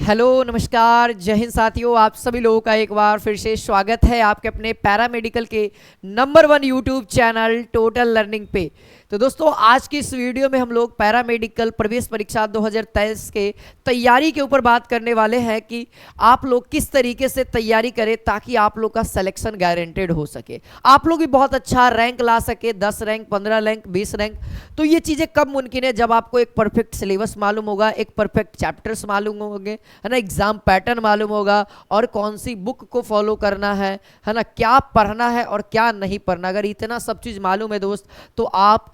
Hello नमस्कार जय हिंद साथियों, आप सभी लोगों का एक बार फिर से स्वागत है आपके अपने पैरामेडिकल के number 1 YouTube channel total learning पे। तो दोस्तों आज की इस वीडियो में हम लोग पैरामेडिकल प्रवेश परीक्षा 2023 के तैयारी के ऊपर बात करने वाले हैं कि आप लोग किस तरीके से तैयारी करें ताकि आप लोग का सिलेक्शन गारंटेड हो सके, आप लोग भी बहुत अच्छा रैंक ला सके, 10 रैंक, 15 रैंक, 20 रैंक। तो ये चीज़ें कब मुमकिन है? जब आपको एक परफेक्ट सिलेबस मालूम होगा, एक परफेक्ट चैप्टर्स मालूम होंगे, है ना, एग्जाम पैटर्न मालूम होगा और कौन सी बुक को फॉलो करना है ना, क्या पढ़ना है और क्या नहीं पढ़ना। अगर इतना सब चीज़ मालूम है दोस्त तो आप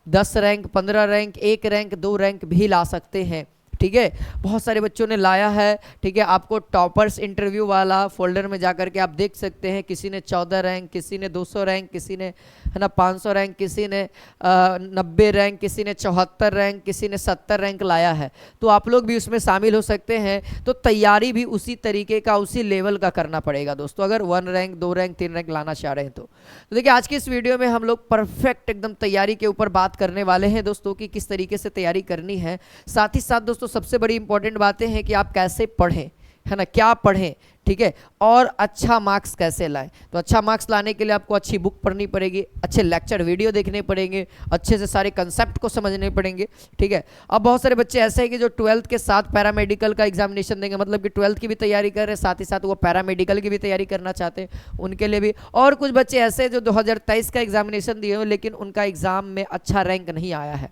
10 रैंक, 15 रैंक, 1 रैंक, 2 रैंक भी ला सकते हैं। ठीक है, बहुत सारे बच्चों ने लाया है। ठीक है, आपको टॉपर्स इंटरव्यू वाला फोल्डर में जाकर के आप देख सकते हैं, किसी ने 14 रैंक, किसी ने 200 रैंक, किसी ने है ना 500 रैंक, किसी ने 90 रैंक, किसी ने 74 रैंक, किसी ने 70 रैंक लाया है। तो आप लोग भी उसमें शामिल हो सकते हैं। तो तैयारी भी उसी तरीके का, उसी लेवल का करना पड़ेगा दोस्तों, अगर 1 रैंक, 2 रैंक, 3 रैंक लाना चाह रहे हैं तो देखिए आज की इस वीडियो में हम लोग परफेक्ट एकदम तैयारी के ऊपर बात करने वाले हैं दोस्तों कि किस तरीके से तैयारी करनी है। साथ ही साथ दोस्तों सबसे बड़ी इंपॉर्टेंट बातें हैं कि आप कैसे पढ़ें, है ना, क्या पढ़ें, ठीक है, और अच्छा मार्क्स कैसे लाएं। तो अच्छा मार्क्स लाने के लिए आपको अच्छी बुक पढ़नी पड़ेगी, अच्छे लेक्चर वीडियो देखने पड़ेंगे, अच्छे से सारे कंसेप्ट को समझने पड़ेंगे। ठीक है, अब बहुत सारे बच्चे ऐसे हैं कि जो 12th के साथ पैरामेडिकल का एग्जामिनेशन देंगे, मतलब कि 12th की भी तैयारी कर रहे हैं, साथ ही साथ वो पैरामेडिकल की भी तैयारी करना चाहते हैं, उनके लिए भी। और कुछ बच्चे ऐसे हैं जो 2023 का एग्जामिनेशन दिए हो लेकिन उनका एग्जाम में अच्छा रैंक नहीं आया है,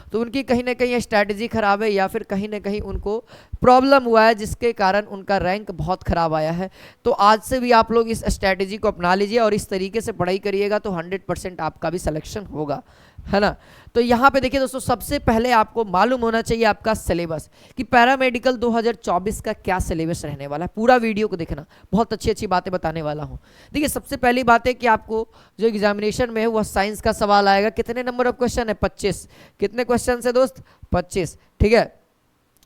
तो उनकी कहीं ना कहीं स्ट्रैटेजी खराब है या फिर कहीं ना कहीं उनको प्रॉब्लम हुआ है जिसके कारण उनका रैंक बहुत खराब आया है। तो आज से भी आप लोग इस स्ट्रैटेजी को अपना लीजिए और इस तरीके से पढ़ाई करिएगा तो 100% आपका भी सिलेक्शन होगा, है ना। तो यहाँ पे देखिए दोस्तों, सबसे पहले आपको मालूम होना चाहिए आपका सिलेबस कि पैरामेडिकल 2024 का क्या सिलेबस रहने वाला है। पूरा वीडियो को देखना, बहुत अच्छी अच्छी बातें बताने वाला हूँ। देखिए सबसे पहली बात है कि आपको जो एग्जामिनेशन में है वह साइंस का सवाल आएगा। कितने नंबर ऑफ क्वेश्चन है? 25। कितने क्वेश्चन है दोस्त? 25। ठीक है,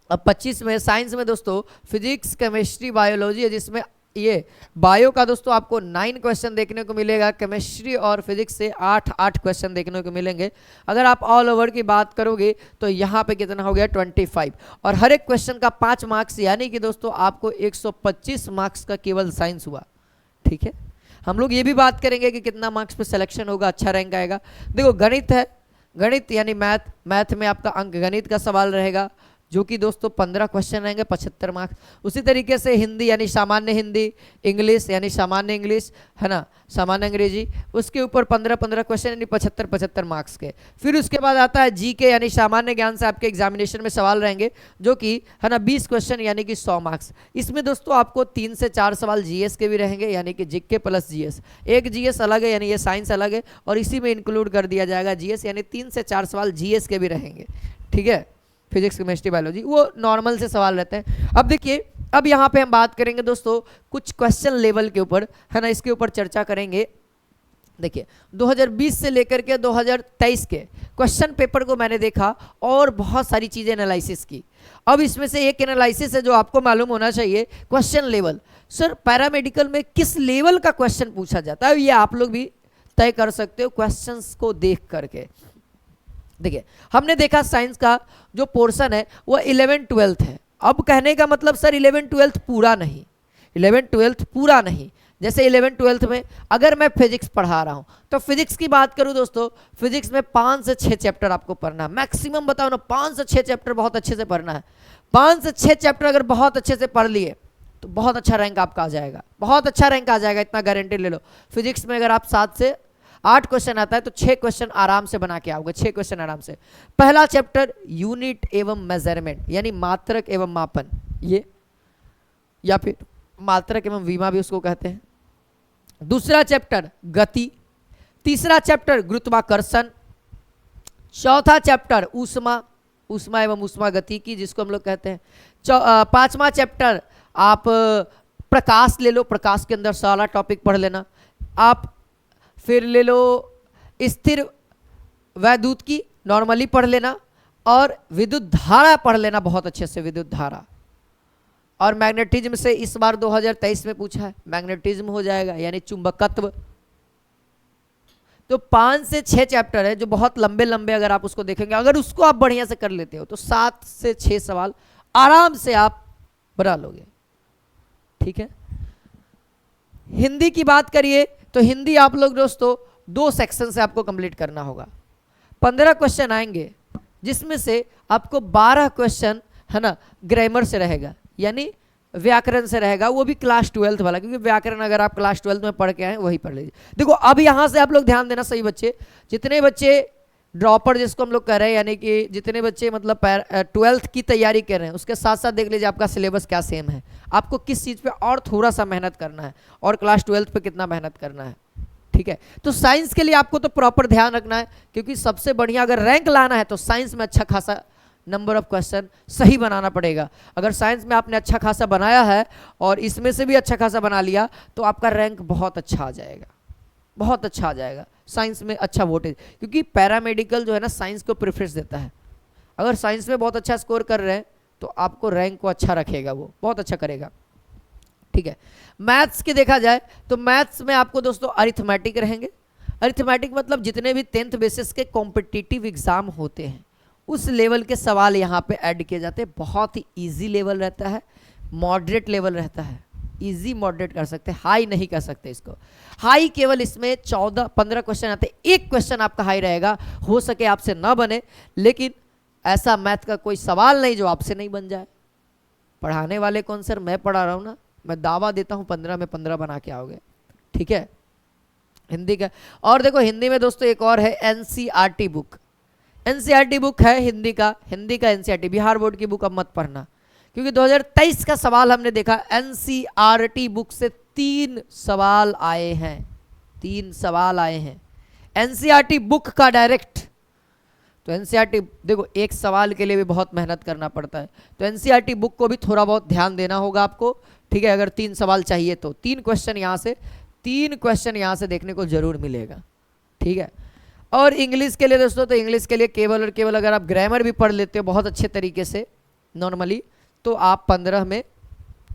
अब 25 में साइंस में दोस्तों फिजिक्स, केमिस्ट्री, बायोलॉजी है, जिसमें ये बायो का दोस्तों आपको 9 क्वेश्चन देखने को मिलेगा, केमिस्ट्री और फिजिक्स से 8 क्वेश्चन देखने को मिलेंगे। अगर आप ऑल ओवर की बात करोगे तो यहाँ पे कितना हो गया? 25। और हर एक क्वेश्चन का 5 मार्क्स, यानी कि दोस्तों आपको 125 मार्क्स का केवल साइंस हुआ। ठीक है, हम लोग ये भी बात करेंगे कि कितना मार्क्स पे सिलेक्शन होगा, अच्छा रैंक आएगा। देखो गणित है, गणित यानी मैथ में आपका अंक गणित का सवाल रहेगा जो कि दोस्तों 15 क्वेश्चन रहेंगे, 75 मार्क्स। उसी तरीके से हिंदी यानी सामान्य हिंदी, इंग्लिश यानी सामान्य इंग्लिश, है ना, सामान्य अंग्रेजी, उसके ऊपर 15 क्वेश्चन यानी 75 मार्क्स के। फिर उसके बाद आता है जीके यानी सामान्य ज्ञान से आपके एग्जामिनेशन में सवाल रहेंगे जो कि है ना 20 क्वेश्चन यानी कि 100 मार्क्स। इसमें दोस्तों आपको 3 से 4 सवाल जीएस के भी रहेंगे यानी कि जीके प्लस जीएस। एक जीएस अलग है यानी ये साइंस अलग है और इसी में इंक्लूड कर दिया जाएगा जीएस, यानी 3 से 4 सवाल जीएस के भी रहेंगे। ठीक है, फिजिक्स, केमिस्ट्री, बायोलॉजी वो नॉर्मल से सवाल रहते हैं। अब देखिए, अब यहाँ पे हम बात करेंगे दोस्तों कुछ क्वेश्चन लेवल के ऊपर, है ना, इसके ऊपर चर्चा करेंगे। देखिए 2020 से लेकर के 2023 के क्वेश्चन पेपर को मैंने देखा और बहुत सारी चीज़ें एनालिसिस की। अब इसमें से एक एनालिसिस है जो आपको मालूम होना चाहिए, क्वेश्चन लेवल। सर पैरामेडिकल में किस लेवल का क्वेश्चन पूछा जाता है, ये आप लोग भी तय कर सकते हो क्वेश्चंस को देख करके। देखिए हमने देखा साइंस का जो पोर्शन है वो 11-12 है। अब कहने का मतलब सर 11-12 पूरा नहीं, 11-12 पूरा नहीं। जैसे 11-12 में अगर मैं फिजिक्स पढ़ा रहा हूँ तो फिजिक्स की बात करूँ दोस्तों, फिजिक्स में 5 से 6 चैप्टर आपको पढ़ना है मैक्सिमम, बताओ ना, 5 से 6 चैप्टर बहुत अच्छे से पढ़ना है। 5 से 6 चैप्टर अगर बहुत अच्छे से पढ़ लिए तो बहुत अच्छा रैंक आपका आ जाएगा, बहुत अच्छा रैंक आ जाएगा, इतना गारंटी ले लो। फिजिक्स में अगर आप 7 से 8 क्वेश्चन आता है तो 6 क्वेश्चन आराम से बना के आओगे, 6 क्वेश्चन आराम से। पहला चैप्टर यूनिट एवं मेजरमेंट यानी मात्रक एवं मापन, ये या फिर मात्रक एवं विमा भी उसको कहते हैं। दूसरा चैप्टर गति, तीसरा चैप्टर गुरुत्वाकर्षण, चौथा चैप्टर ऊष्मा एवं ऊष्मा गति की जिसको हम लोग कहते हैं। 5वां चैप्टर आप प्रकाश ले लो, प्रकाश के अंदर सारा टॉपिक पढ़ लेना आप। फिर ले लो स्थिर वैद्युत की, नॉर्मली पढ़ लेना, और विद्युत धारा पढ़ लेना बहुत अच्छे से, विद्युत धारा। और मैग्नेटिज्म से इस बार 2023 में पूछा है, मैग्नेटिज्म हो जाएगा यानी चुंबकत्व। तो 5 से 6 चैप्टर है जो बहुत लंबे लंबे, अगर आप उसको देखेंगे, अगर उसको आप बढ़िया से कर लेते हो तो 7 से 6 सवाल आराम से आप बना लोगे, ठीक है। हिंदी की बात करिए तो हिंदी आप लोग दोस्तों 2 सेक्शन से आपको कंप्लीट करना होगा। 15 क्वेश्चन आएंगे जिसमें से आपको 12 क्वेश्चन है ना ग्रामर से रहेगा, यानी व्याकरण से रहेगा, वो भी क्लास 12 वाला, क्योंकि व्याकरण अगर आप क्लास 12 में पढ़ के आए वही पढ़ लीजिए। देखो अब यहाँ से आप लोग ध्यान देना, सही बच्चे, जितने बच्चे ड्रॉपर जिसको हम लोग कह रहे हैं, यानी कि जितने बच्चे मतलब 12th की तैयारी कर रहे हैं, उसके साथ साथ देख लीजिए आपका सिलेबस क्या सेम है, आपको किस चीज़ पे और थोड़ा सा मेहनत करना है और क्लास 12th पे कितना मेहनत करना है, ठीक है। तो साइंस के लिए आपको तो प्रॉपर ध्यान रखना है, क्योंकि सबसे बढ़िया अगर रैंक लाना है तो साइंस में अच्छा खासा नंबर ऑफ क्वेश्चन सही बनाना पड़ेगा। अगर साइंस में आपने अच्छा खासा बनाया है और इसमें से भी अच्छा खासा बना लिया तो आपका रैंक बहुत अच्छा आ जाएगा, बहुत अच्छा आ जाएगा, साइंस में अच्छा वोटेज, क्योंकि पैरामेडिकल जो है ना साइंस को प्रेफरेंस देता है। अगर साइंस में बहुत अच्छा स्कोर कर रहे हैं तो आपको रैंक को अच्छा रखेगा, वो बहुत अच्छा करेगा, ठीक है। मैथ्स की देखा जाए तो मैथ्स में आपको दोस्तों अरिथमेटिक रहेंगे। अरिथमेटिक मतलब जितने भी 10th बेसिस के कॉम्पिटिटिव एग्जाम होते हैं उस लेवल के सवाल यहाँ पे ऐड किए जाते हैं। बहुत ही इजी लेवल रहता है, मॉडरेट लेवल रहता है, इजी मॉडरेट कर सकते हैं, हाई नहीं कर सकते इसको। हाई केवल इसमें 14-15 क्वेश्चन आते हैं, एक क्वेश्चन आपका हाई रहेगा, हो सके आपसे ना बने, लेकिन ऐसा मैथ का कोई सवाल नहीं जो आपसे नहीं बन जाए। पढ़ाने वाले कौन सर, मैं पढ़ा रहा हूँ ना, मैं दावा देता हूँ 15 में 15 बना के आओगे, ठीक है। हिंदी का, और देखो हिंदी में दोस्तों एक और है एनसीईआरटी बुक, एनसीईआरटी बुक है हिंदी का एनसीईआरटी, बिहार बोर्ड की बुक अब मत पढ़ना, क्योंकि 2023 का सवाल हमने देखा एनसीईआरटी बुक से 3 सवाल आए हैं, 3 सवाल आए हैं एनसीईआरटी बुक का डायरेक्ट। तो एनसीईआरटी देखो एक सवाल के लिए भी बहुत मेहनत करना पड़ता है, तो एनसीईआरटी बुक को भी थोड़ा बहुत ध्यान देना होगा आपको, ठीक है। अगर 3 सवाल चाहिए तो 3 क्वेश्चन यहाँ से देखने को जरूर मिलेगा, ठीक है। और इंग्लिश के लिए दोस्तों, तो इंग्लिश के लिए केवल और केवल अगर आप ग्रामर भी पढ़ लेते हो बहुत अच्छे तरीके से नॉर्मली, तो आप 15 में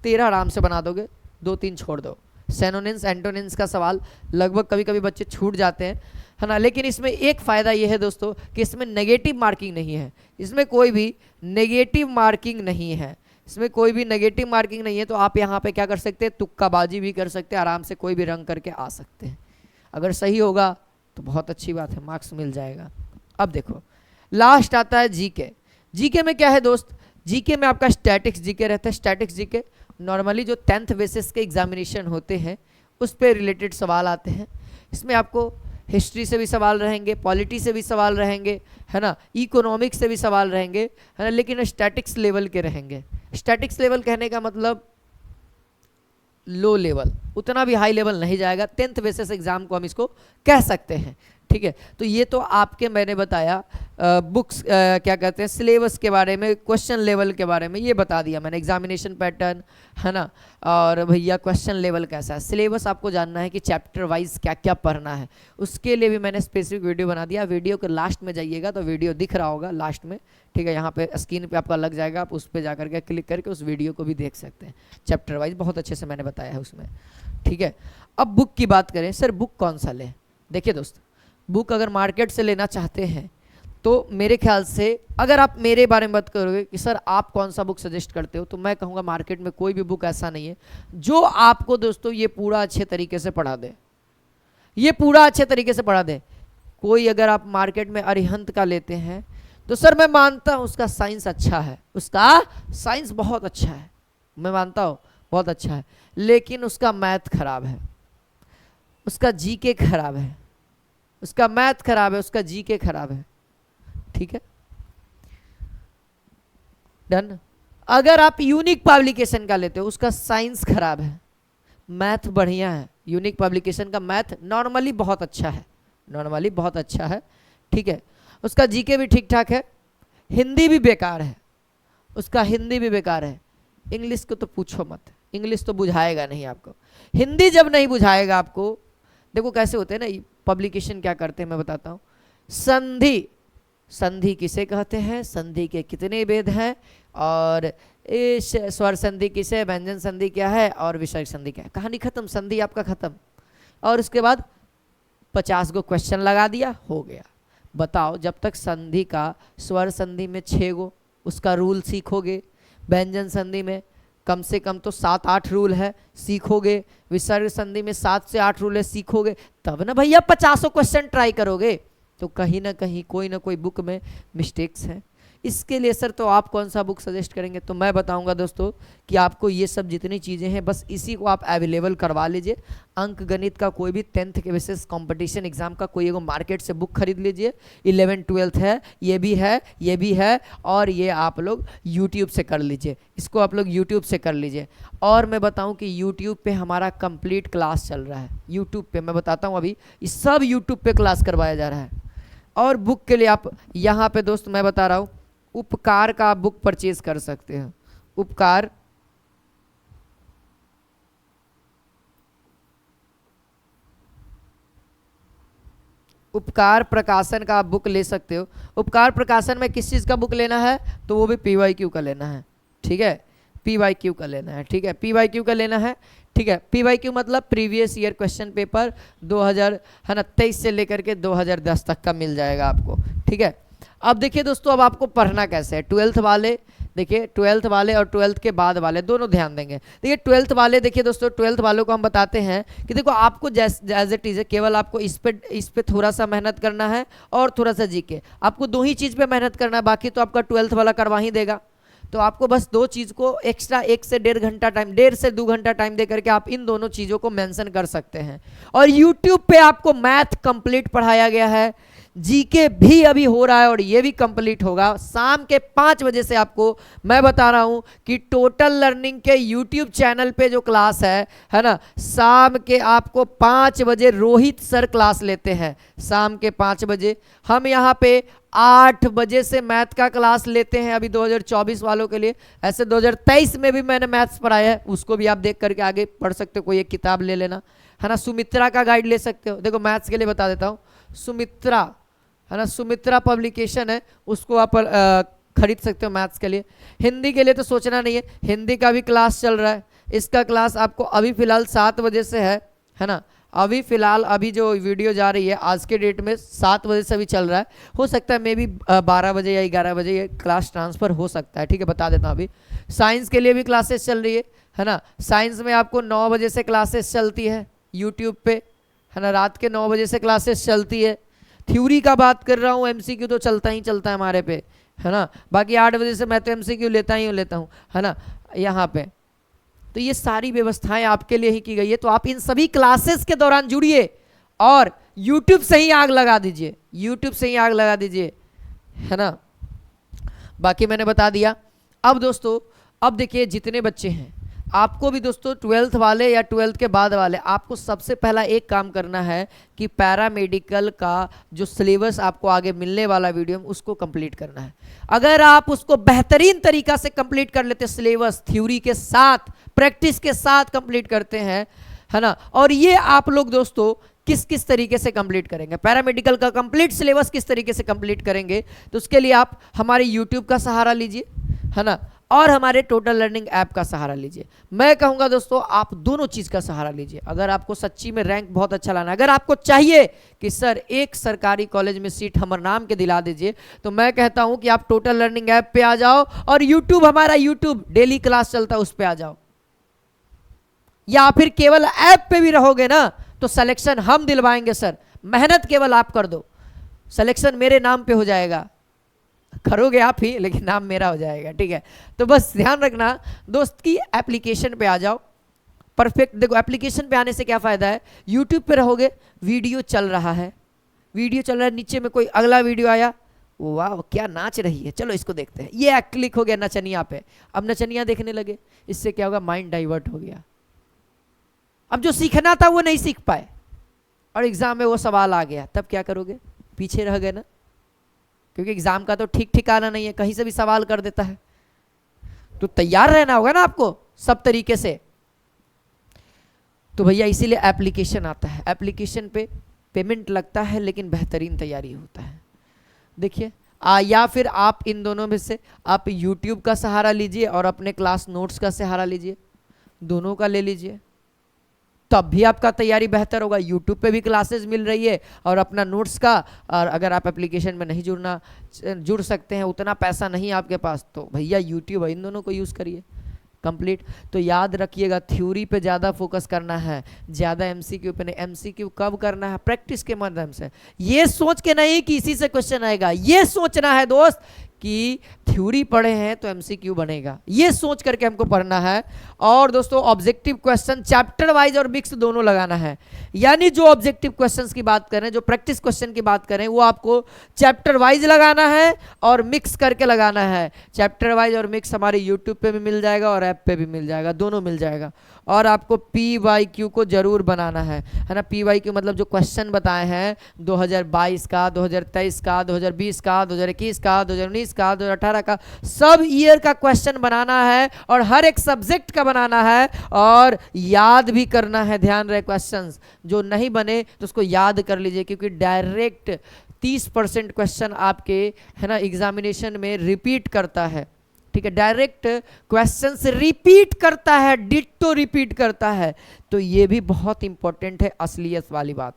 13 आराम से बना दोगे, 2-3 छोड़ दो। सिनोनिम्स एंटोनिम्स का सवाल लगभग कभी कभी बच्चे छूट जाते हैं, है ना, लेकिन इसमें एक फ़ायदा ये है दोस्तों कि इसमें नेगेटिव मार्किंग नहीं है, इसमें कोई भी नेगेटिव मार्किंग नहीं है, इसमें कोई भी नेगेटिव मार्किंग नहीं है। तो आप यहाँ पे क्या कर सकते हैं, तुक्काबाजी भी कर सकते हैं, आराम से कोई भी रंग करके आ सकते हैं। अगर सही होगा तो बहुत अच्छी बात है, मार्क्स मिल जाएगा। अब देखो लास्ट आता है जीके। जीके में क्या है दोस्त, जीके में आपका स्टैटिक्स जीके रहता है। स्टैटिक्स जीके नॉर्मली जो 10th बेसिस के एग्जामिनेशन होते हैं उस पर रिलेटेड सवाल आते हैं। इसमें आपको हिस्ट्री से भी सवाल रहेंगे, पॉलिटी से भी सवाल रहेंगे, है ना, इकोनॉमिक्स से भी सवाल रहेंगे, है ना, लेकिन स्टैटिक्स लेवल के रहेंगे। स्टैटिक्स लेवल कहने का मतलब लो लेवल, उतना भी हाई लेवल नहीं जाएगा, 10th बेसिस एग्जाम को हम इसको कह सकते हैं, ठीक है। तो ये तो आपके मैंने बताया बुक्स क्या कहते हैं सिलेबस के बारे में, क्वेश्चन लेवल के बारे में ये बता दिया मैंने, एग्जामिनेशन पैटर्न, है ना, और भैया क्वेश्चन लेवल कैसा है। सिलेबस आपको जानना है कि चैप्टर वाइज क्या क्या पढ़ना है, उसके लिए भी मैंने स्पेसिफिक वीडियो बना दिया। वीडियो के लास्ट में जाइएगा तो वीडियो दिख रहा होगा लास्ट में, ठीक है, यहाँ पे स्क्रीन पे आपका लग जाएगा, आप उस पर जा करके क्लिक करके उस वीडियो को भी देख सकते हैं। चैप्टर वाइज बहुत अच्छे से मैंने बताया है उसमें, ठीक है। अब बुक की बात करें, सर बुक कौन सा लें। देखिए दोस्त, बुक अगर मार्केट से लेना चाहते हैं तो मेरे ख्याल से, अगर आप मेरे बारे में बात करोगे कि सर आप कौन सा बुक सजेस्ट करते हो, तो मैं कहूँगा मार्केट में कोई भी बुक ऐसा नहीं है जो आपको दोस्तों ये पूरा अच्छे तरीके से पढ़ा दे, ये पूरा अच्छे तरीके से पढ़ा दे। कोई अगर आप मार्केट में अरिहंत का लेते हैं तो सर मैं मानता हूँ उसका साइंस अच्छा है, उसका साइंस बहुत अच्छा है, मैं मानता हूँ बहुत अच्छा है, लेकिन उसका मैथ खराब है, उसका जीके खराब है, उसका मैथ खराब है, उसका जीके खराब है, ठीक है, डन। अगर आप यूनिक पब्लिकेशन का लेते हो उसका साइंस खराब है, मैथ बढ़िया है, यूनिक पब्लिकेशन का मैथ नॉर्मली बहुत अच्छा है, नॉर्मली बहुत अच्छा है, ठीक है, उसका जीके भी ठीक ठाक है, हिंदी भी बेकार है, उसका हिंदी भी बेकार है, इंग्लिश को तो पूछो मत, इंग्लिश तो बुझाएगा नहीं आपको। हिंदी जब नहीं बुझाएगा आपको, देखो कैसे होते हैं ना पब्लिकेशन क्या करते हैं मैं बताता हूँ। संधि, संधि किसे कहते हैं, संधि के कितने भेद हैं, और इस स्वर संधि किसे, व्यंजन संधि क्या है, और विसर्ग संधि क्या है, कहानी खत्म, संधि आपका खत्म। और उसके बाद 50 गो क्वेश्चन लगा दिया, हो गया। बताओ जब तक संधि का स्वर संधि में 6 गो उसका रूल सीखोगे, व्यंजन संधि में कम से कम तो 7-8 रूल है, सीखोगे। विसर्ग संधि में 7 से 8 रूल है, सीखोगे तब ना भैया 50 क्वेश्चन ट्राई करोगे। तो कहीं ना कहीं कोई ना कोई बुक में मिस्टेक्स हैं। इसके लिए सर तो आप कौन सा बुक सजेस्ट करेंगे? तो मैं बताऊंगा दोस्तों कि आपको ये सब जितनी चीज़ें हैं बस इसी को आप अवेलेबल करवा लीजिए। अंक गणित का कोई भी 10th के बेसिस कंपटीशन एग्जाम का कोई एगो मार्केट से बुक खरीद लीजिए। 11 12 है, ये भी है, ये भी है, और ये आप लोग यूट्यूब से कर लीजिए, इसको आप लोग यूट्यूब से कर लीजिए। और मैं बताऊं कि यूट्यूब पे हमारा कंप्लीट क्लास चल रहा है। यूट्यूब पे मैं बताता हूँ, अभी ये सब यूट्यूब पे क्लास करवाया जा रहा है। और बुक के लिए आप यहाँ पे दोस्त मैं बता रहा हूँ, उपकार का आप बुक परचेज कर सकते हैं। उपकार उपकार प्रकाशन का आप बुक ले सकते हो। उपकार प्रकाशन में किस चीज़ का बुक लेना है? तो वो भी PYQ का लेना है, ठीक है, PYQ का लेना है, ठीक है, PYQ का लेना है, ठीक है। PYQ मतलब प्रीवियस ईयर क्वेश्चन पेपर 2023 से लेकर के 2010 तक का मिल जाएगा आपको, ठीक है। अब देखिए दोस्तों, अब आपको पढ़ना कैसे है। 12th वाले देखिए, 12th वाले और 12th के बाद वाले दोनों ध्यान देंगे। देखिए 12th वाले, देखिए दोस्तों 12th वालों को हम बताते हैं कि देखो आपको एज इट इज है, केवल आपको इस पे थोड़ा सा मेहनत करना है और थोड़ा सा जीके, आपको दो ही चीज़ पे मेहनत करना है, बाकी तो आपका 12th वाला करवा ही देगा। तो आपको बस दो चीज़ को एक्स्ट्रा 1 से 1.5 घंटा टाइम, 1.5 से 2 घंटा टाइम दे करके आप इन दोनों चीज़ों को मेंशन कर सकते हैं। और यूट्यूब पे आपको मैथ कंप्लीट पढ़ाया गया है, जीके भी अभी हो रहा है और ये भी कंप्लीट होगा। शाम के 5 बजे से आपको मैं बता रहा हूं कि टोटल लर्निंग के यूट्यूब चैनल पे जो क्लास है ना, शाम के आपको 5 बजे रोहित सर क्लास लेते हैं। शाम के 5 बजे हम यहाँ पे 8 बजे से मैथ का क्लास लेते हैं अभी 2024 वालों के लिए। ऐसे 2023 में भी मैंने मैथ्स पढ़ाया है, उसको भी आप देख करके आगे पढ़ सकते हो, कोई एक किताब ले लेना, है ना। सुमित्रा का गाइड ले सकते हो। देखो मैथ्स के लिए बता देता हूँ, सुमित्रा है ना, सुमित्रा पब्लिकेशन है, उसको आप खरीद सकते हो मैथ्स के लिए। हिंदी के लिए तो सोचना नहीं है, हिंदी का भी क्लास चल रहा है। इसका क्लास आपको अभी फिलहाल 7 बजे से है ना। अभी फिलहाल अभी जो वीडियो जा रही है आज के डेट में 7 बजे से अभी चल रहा है। हो सकता है मे बी 12 बजे या 11 बजे ये क्लास ट्रांसफ़र हो सकता है, ठीक है, बता देता हूँ। अभी साइंस के लिए भी क्लासेस चल रही है ना। साइंस में आपको 9 बजे से क्लासेस चलती है यूट्यूब पे, है ना, रात के 9 बजे से क्लासेस चलती है। थ्योरी का बात कर रहा हूँ, MCQ तो चलता ही चलता है हमारे पे, है ना। बाकी 8 बजे से मैं तो MCQ लेता हूँ, है ना, यहाँ पे। तो ये सारी व्यवस्थाएं आपके लिए ही की गई है। तो आप इन सभी क्लासेस के दौरान जुड़िए और YouTube से ही आग लगा दीजिए, YouTube से ही आग लगा दीजिए, है ना। बाकी मैंने बता दिया। अब दोस्तों, अब देखिए जितने बच्चे हैं, आपको भी दोस्तों 12th वाले या 12th के बाद वाले, आपको सबसे पहला एक काम करना है कि पैरामेडिकल का जो सिलेबस आपको आगे मिलने वाला वीडियो में उसको कंप्लीट करना है। अगर आप उसको बेहतरीन तरीका से कंप्लीट कर लेते, सिलेबस थ्योरी के साथ प्रैक्टिस के साथ कंप्लीट करते हैं, है ना। और ये आप लोग दोस्तों किस किस तरीके से कंप्लीट करेंगे, पैरामेडिकल का कंप्लीट सिलेबस किस तरीके से कंप्लीट करेंगे, तो उसके लिए आप हमारे यूट्यूब का सहारा लीजिए, है ना, और हमारे टोटल लर्निंग ऐप का सहारा लीजिए। मैं कहूँगा दोस्तों आप दोनों चीज़ का सहारा लीजिए। अगर आपको सच्ची में रैंक बहुत अच्छा लाना है, अगर आपको चाहिए कि सर एक सरकारी कॉलेज में सीट हमर नाम के दिला दीजिए, तो मैं कहता हूँ कि आप टोटल लर्निंग ऐप पे आ जाओ और यूट्यूब, हमारा यूट्यूब डेली क्लास चलता है, उस पर आ जाओ। या फिर केवल ऐप पे भी रहोगे ना तो सिलेक्शन हम दिलवाएंगे सर, मेहनत केवल आप कर दो, सिलेक्शन मेरे नाम पे हो जाएगा। करोगे आप ही, लेकिन नाम मेरा हो जाएगा, ठीक है। तो बस ध्यान रखना दोस्त की एप्लीकेशन पे आ जाओ। परफेक्ट, देखो एप्लीकेशन पे आने से क्या फ़ायदा है, यूट्यूब पे रहोगे, वीडियो चल रहा है, वीडियो चल रहा है, नीचे में कोई अगला वीडियो आया, वाह क्या नाच रही है, चलो इसको देखते हैं, ये क्लिक हो गया नचनिया पे, अब नचनिया देखने लगे, इससे क्या होगा, माइंड डाइवर्ट हो गया। अब जो सीखना था वो नहीं सीख पाए और एग्जाम में वो सवाल आ गया, तब क्या करोगे, पीछे रह गए ना, क्योंकि एग्जाम का तो ठीक ठिकाना नहीं है, कहीं से भी सवाल कर देता है। तो तैयार रहना होगा ना आपको सब तरीके से। तो भैया इसीलिए एप्लीकेशन आता है, एप्लीकेशन पे पेमेंट लगता है लेकिन बेहतरीन तैयारी होता है। देखिए या फिर आप इन दोनों में से आप यूट्यूब का सहारा लीजिए और अपने क्लास नोट्स का सहारा लीजिए, दोनों का ले लीजिए, तब भी आपका तैयारी बेहतर होगा। यूट्यूब पे भी क्लासेस मिल रही है और अपना नोट्स का, और अगर आप एप्लीकेशन में नहीं जुड़ सकते हैं, उतना पैसा नहीं आपके पास, तो भैया यूट्यूब इन दोनों को यूज़ करिए, कंप्लीट। तो याद रखिएगा, थ्योरी पे ज़्यादा फोकस करना है, ज़्यादा एमसीक्यू पे नहीं। एमसीक्यू कब करना है? प्रैक्टिस के माध्यम से। ये सोच के नहीं कि इसी से क्वेश्चन आएगा, ये सोचना है दोस्त कि थ्योरी पढ़े हैं तो एमसीक्यू बनेगा, ये सोच करके हमको पढ़ना है। और दोस्तों ऑब्जेक्टिव क्वेश्चन चैप्टर वाइज और मिक्स दोनों लगाना है। यानी जो ऑब्जेक्टिव क्वेश्चंस की बात करें, जो प्रैक्टिस क्वेश्चन की बात करें, वो आपको चैप्टर वाइज लगाना है और मिक्स करके लगाना है। चैप्टर वाइज और मिक्स हमारे यूट्यूब पे भी मिल जाएगा और ऐप पे भी मिल जाएगा, दोनों मिल जाएगा। और आपको PYQ को जरूर बनाना है ना। PYQ मतलब जो क्वेश्चन बताए हैं 2022 का, 2023 का, 2020 का, 2021 का, 2019 का, 2018 का, सब ईयर का क्वेश्चन बनाना है और हर एक सब्जेक्ट का बनाना है और याद भी करना है। ध्यान रहे, क्वेश्चंस जो नहीं बने तो उसको याद कर लीजिए, क्योंकि डायरेक्ट 30% क्वेश्चन आपके है ना एग्जामिनेशन में रिपीट करता है। ठीक है, डायरेक्ट क्वेश्चंस रिपीट करता है, डिट्टो रिपीट करता है। तो ये भी बहुत इंपॉर्टेंट है, असलियत वाली बात।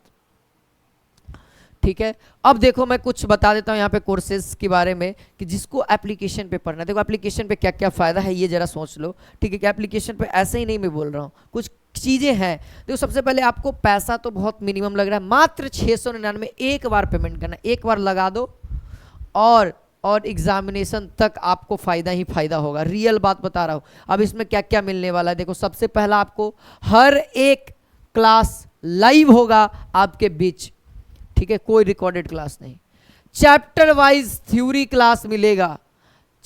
ठीक है, अब देखो मैं कुछ बता देता हूं यहाँ पे कोर्सेज के बारे में कि जिसको एप्लीकेशन पे पढ़ना है। देखो एप्लीकेशन पे क्या क्या फायदा है ये जरा सोच लो। ठीक है, कि एप्लीकेशन पे ऐसे ही नहीं मैं बोल रहा हूँ, कुछ चीजें हैं। देखो सबसे पहले आपको पैसा तो बहुत मिनिमम लग रहा है, मात्र 699 एक बार पेमेंट करना, एक बार लगा दो और एग्जामिनेशन तक आपको फायदा ही फायदा होगा। रियल बात बता रहा हूँ। अब इसमें क्या क्या मिलने वाला है, देखो सबसे पहला आपको हर एक क्लास लाइव होगा आपके बीच। ठीक है, कोई रिकॉर्डेड क्लास नहीं। चैप्टर वाइज थ्योरी क्लास मिलेगा,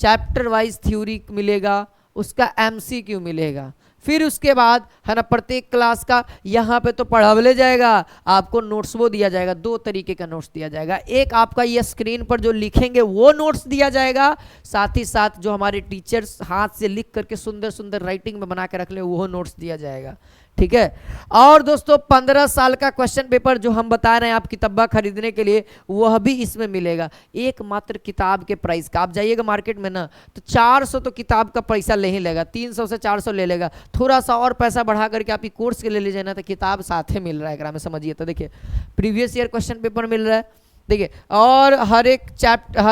चैप्टर वाइज थ्योरी मिलेगा, उसका MCQ मिलेगा। फिर उसके बाद है ना प्रत्येक क्लास का यहाँ पे तो पढ़ावले जाएगा, आपको नोट्स वो दिया जाएगा। दो तरीके का नोट्स दिया जाएगा, एक आपका ये स्क्रीन पर जो लिखेंगे वो नोट्स दिया जाएगा, साथ ही साथ जो हमारे टीचर्स हाथ से लिख करके सुंदर सुंदर राइटिंग में बना के रख ले वो नोट्स दिया जाएगा। ठीक है, और दोस्तों 15 साल का क्वेश्चन पेपर जो हम बता रहे हैं आप किताबा खरीदने के लिए, वह भी इसमें मिलेगा। एकमात्र किताब के प्राइस का, आप जाइएगा मार्केट में ना तो 400 तो किताब का पैसा ले ही लेगा, 300 से 400 ले लेगा। थोड़ा सा और पैसा बढ़ा करके आप कोर्स के ले लीजिए ना तो किताब साथ ही मिल रहा है, में समझिए। तो देखिए प्रीवियस ईयर क्वेश्चन पेपर मिल रहा है, देखिए, और हर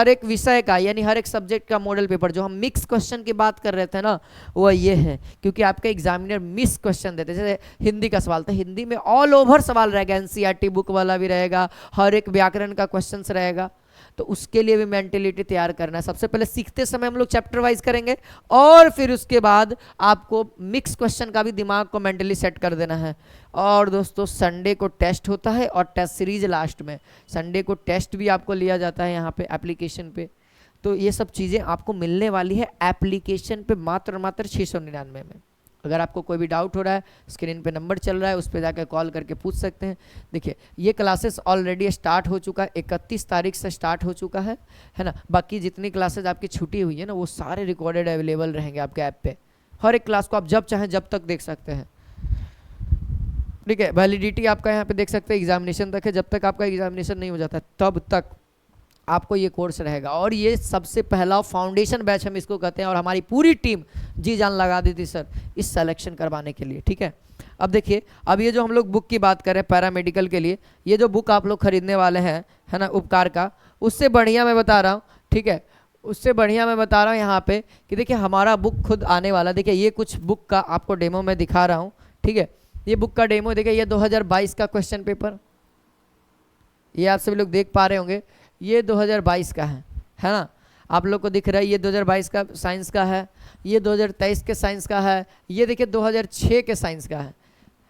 एक विषय का यानी हर एक सब्जेक्ट का मॉडल पेपर। जो हम मिक्स क्वेश्चन की बात कर रहे थे ना, वो ये है, क्योंकि आपका एग्जामिनर मिक्स क्वेश्चन देते हैं। जैसे हिंदी का सवाल था, हिंदी में ऑल ओवर सवाल रहेगा, NCERT बुक वाला भी रहेगा, हर एक व्याकरण का क्वेश्चन रहेगा। तो उसके लिए भी मेंटेलिटी तैयार करना है। सबसे पहले सीखते समय हम लोग चैप्टर वाइज करेंगे और फिर उसके बाद आपको मिक्स क्वेश्चन का भी दिमाग को मेंटली सेट कर देना है। और दोस्तों संडे को टेस्ट होता है और टेस्ट सीरीज लास्ट में, संडे को टेस्ट भी आपको लिया जाता है यहाँ पे एप्लीकेशन पे। तो ये सब चीज़ें आपको मिलने वाली है एप्लीकेशन पे मात्र 699 में। अगर आपको कोई भी डाउट हो रहा है, स्क्रीन पे नंबर चल रहा है, उस पर जाकर कॉल करके पूछ सकते हैं। देखिए ये क्लासेस ऑलरेडी स्टार्ट हो चुका है, 31 तारीख से स्टार्ट हो चुका है ना। बाकी जितनी क्लासेस आपकी छुट्टी हुई है ना, वो सारे रिकॉर्डेड अवेलेबल रहेंगे आपके ऐप पे। हर एक क्लास को आप जब चाहें जब तक देख सकते हैं। ठीक है, वैलिडिटी आपका यहाँ पे देख सकते हैं एग्जामिनेशन तक है, जब तक आपका एग्जामिनेशन नहीं हो जाता तब तक आपको ये कोर्स रहेगा। और ये सबसे पहला फाउंडेशन बैच हम इसको कहते हैं, और हमारी पूरी टीम जी जान लगा दी थी सर इस सिलेक्शन करवाने के लिए। ठीक है, अब देखिए, अब ये जो हम लोग बुक की बात करें पैरामेडिकल के लिए, ये जो बुक आप लोग खरीदने वाले हैं है ना उपकार का, उससे बढ़िया मैं बता रहा हूँ। ठीक है, उससे बढ़िया मैं बता रहा हूँ यहाँ पे कि देखिए हमारा बुक खुद आने वाला। देखिए ये कुछ बुक का आपको डेमो मैं दिखा रहा हूँ। ठीक है, ये बुक का डेमो देखिए, ये 2022 का क्वेश्चन पेपर, ये आप सभी लोग देख पा रहे होंगे, ये 2022 का है ना, आप लोग को दिख रहा है। ये 2022 का साइंस का है, ये 2023 के साइंस का है, ये देखिए 2006 के साइंस का है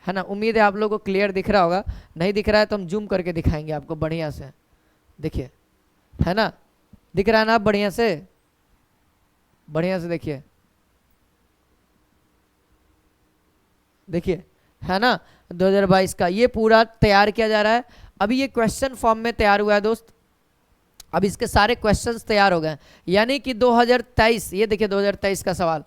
ना। उम्मीद है आप लोगों को क्लियर दिख रहा होगा, नहीं दिख रहा है तो हम जूम करके दिखाएंगे आपको बढ़िया से। देखिए है ना, दिख रहा है ना आप, बढ़िया से देखिए, देखिए है ना 2022 का ये पूरा तैयार किया जा रहा है। अभी ये क्वेश्चन फॉर्म में तैयार हुआ है दोस्त, अब इसके सारे क्वेश्चंस तैयार हो गए, यानी कि 2023, ये देखिए 2023 का सवाल,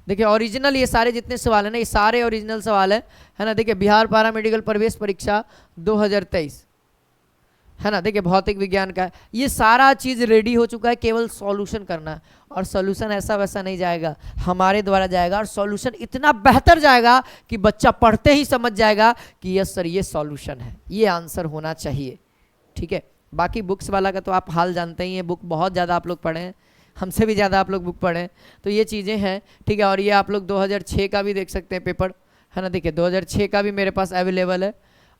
देखिए ओरिजिनल, ये सारे जितने सवाल है ना, ये सारे ओरिजिनल सवाल है ना। देखिए बिहार पैरामेडिकल प्रवेश परीक्षा 2023 है ना, देखिए भौतिक विज्ञान का, ये सारा चीज़ रेडी हो चुका है, केवल सॉल्यूशन करना है। और सॉल्यूशन ऐसा वैसा नहीं जाएगा, हमारे द्वारा जाएगा, और सॉल्यूशन इतना बेहतर जाएगा कि बच्चा पढ़ते ही समझ जाएगा कि यस सर ये सॉल्यूशन है, ये आंसर होना चाहिए। ठीक है, बाकी बुक्स वाला का तो आप हाल जानते ही हैं, बुक बहुत ज़्यादा आप लोग पढ़े हैं, हमसे भी ज़्यादा आप लोग बुक पढ़े हैं। तो ये चीज़ें हैं, ठीक है। और ये आप लोग 2006 का भी देख सकते हैं पेपर, है ना। देखिए 2006 का भी मेरे पास अवेलेबल है,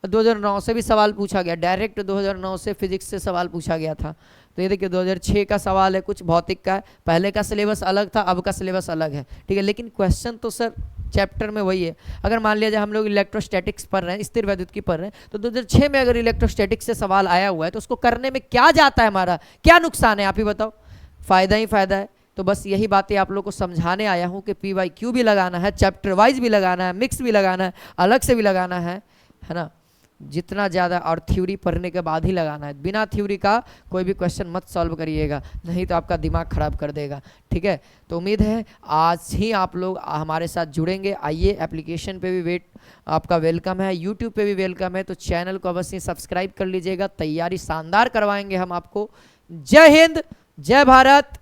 और 2009 से भी सवाल पूछा गया, डायरेक्ट 2009 से फिजिक्स से सवाल पूछा गया था। तो ये देखिए 2006 का सवाल है, कुछ भौतिक का है। पहले का सिलेबस अलग था, अब का सिलेबस अलग है, ठीक है। लेकिन क्वेश्चन तो सर चैप्टर में वही है। अगर मान लिया जाए हम लोग इलेक्ट्रोस्टैटिक्स पढ़ रहे हैं, स्थिर वैद्युत की पढ़ रहे हैं, तो 2006 में अगर इलेक्ट्रोस्टैटिक्स से सवाल आया हुआ है तो उसको करने में क्या जाता है, हमारा क्या नुकसान है, आप ही बताओ। फ़ायदा ही फ़ायदा है। तो बस यही बातें आप लोग को समझाने आया हूँ कि PYQ भी लगाना है, चैप्टर वाइज भी लगाना है, मिक्स भी लगाना है, अलग से भी लगाना है ना। जितना ज़्यादा, और थ्योरी पढ़ने के बाद ही लगाना है। बिना थ्योरी का कोई भी क्वेश्चन मत सॉल्व करिएगा, नहीं तो आपका दिमाग खराब कर देगा, ठीक है। तो उम्मीद है आज ही आप लोग हमारे साथ जुड़ेंगे। आइए, एप्लीकेशन पे भी आपका वेलकम है, यूट्यूब पे भी वेलकम है। तो चैनल को अवश्य सब्सक्राइब कर लीजिएगा, तैयारी शानदार करवाएंगे हम आपको। जय हिंद, जय भारत।